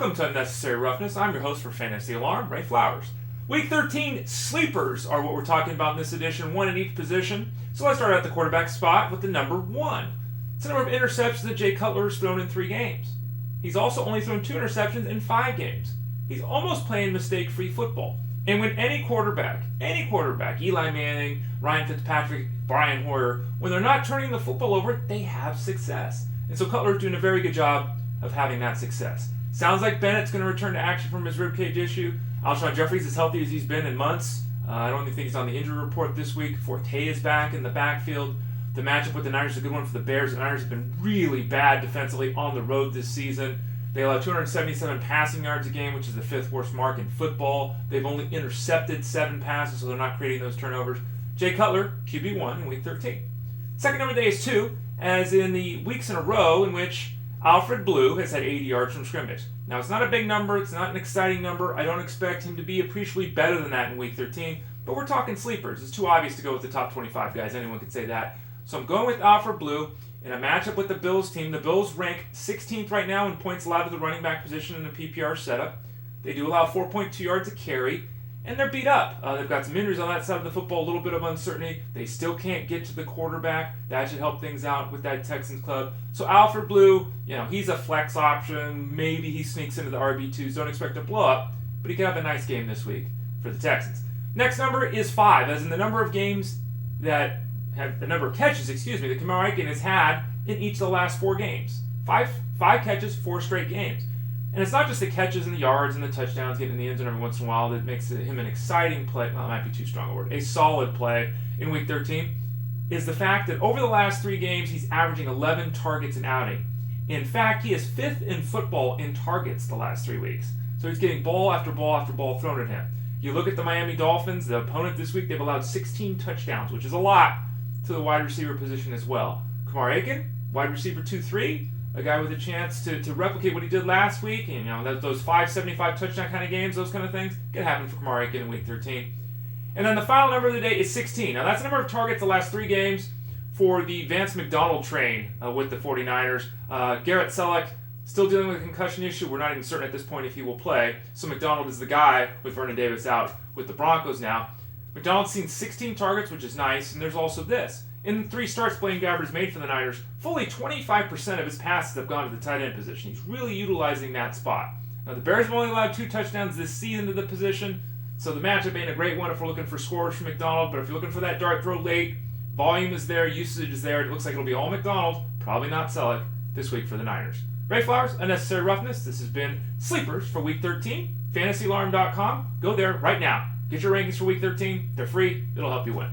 Welcome to Unnecessary Roughness. I'm your host for Fantasy Alarm, Ray Flowers. Week 13 sleepers are what we're talking about in this edition, one in each position. So let's start at the quarterback spot with the number 1. It's the number of interceptions that Jay Cutler has thrown in 3 games. He's also only thrown 2 interceptions in 5 games. He's almost playing mistake-free football. And when any quarterback, Eli Manning, Ryan Fitzpatrick, Brian Hoyer, when they're not turning the football over, they have success. And so Cutler's doing a very good job of having that success. Sounds like Bennett's going to return to action from his ribcage issue. Alshon Jeffrey's as healthy as he's been in months. I don't even think he's on the injury report this week. Forte is back in the backfield. The matchup with the Niners is a good one for the Bears. The Niners have been really bad defensively on the road this season. They allow 277 passing yards a game, which is the 5th worst mark in football. They've only intercepted 7 passes, so they're not creating those turnovers. Jay Cutler, QB1 in Week 13. Second number of the day is 2, as in the weeks in a row in which Alfred Blue has had 80 yards from scrimmage. Now, it's not a big number. It's not an exciting number. I don't expect him to be appreciably better than that in Week 13, but we're talking sleepers. It's too obvious to go with the top 25 guys. Anyone could say that. So I'm going with Alfred Blue in a matchup with the Bills team. The Bills rank 16th right now in points allowed to the running back position in the PPR setup. They do allow 4.2 yards a carry, and they're beat up. They've got some injuries on that side of the football, a little bit of uncertainty. They still can't get to the quarterback. That should help things out with that Texans club. So Alfred Blue, he's a flex option. Maybe he sneaks into the RB2s. Don't expect to blow up, but he could have a nice game this week for the Texans. Next number is 5, as in the number of games that have the number of catches, that Kamar Aiken has had in each of the last 4 games. 5 catches, 4 straight games. And it's not just the catches and the yards and the touchdowns getting in the end zone every once in a while that makes him an exciting play. Well, it might be too strong a word. A solid play in Week 13 is the fact that over the last 3 games, he's averaging 11 targets an outing. In fact, he is 5th in football in targets the last 3 weeks. So he's getting ball after ball after ball thrown at him. You look at the Miami Dolphins, the opponent this week, they've allowed 16 touchdowns, which is a lot to the wide receiver position as well. Kamar Aiken, wide receiver 2-3, a guy with a chance to replicate what he did last week. Those 575 touchdown kind of games, those kind of things, could happen for Kamar Aiken in Week 13. And then the final number of the day is 16. Now, that's the number of targets the last 3 games for the Vance McDonald train with the 49ers. Garrett Selleck still dealing with a concussion issue. We're not even certain at this point if he will play. So McDonald is the guy with Vernon Davis out with the Broncos now. McDonald's seen 16 targets, which is nice, and there's also this. In the 3 starts Blaine Gabber's made for the Niners, fully 25% of his passes have gone to the tight end position. He's really utilizing that spot. Now, the Bears have only allowed 2 touchdowns this season to the position, so the matchup ain't a great one if we're looking for scores from McDonald, but if you're looking for that dart throw late, volume is there, usage is there, it looks like it'll be all McDonald, probably not Selleck, this week for the Niners. Ray Flowers, Unnecessary Roughness. This has been Sleepers for Week 13. FantasyAlarm.com. Go there right now. Get your rankings for Week 13. They're free. It'll help you win.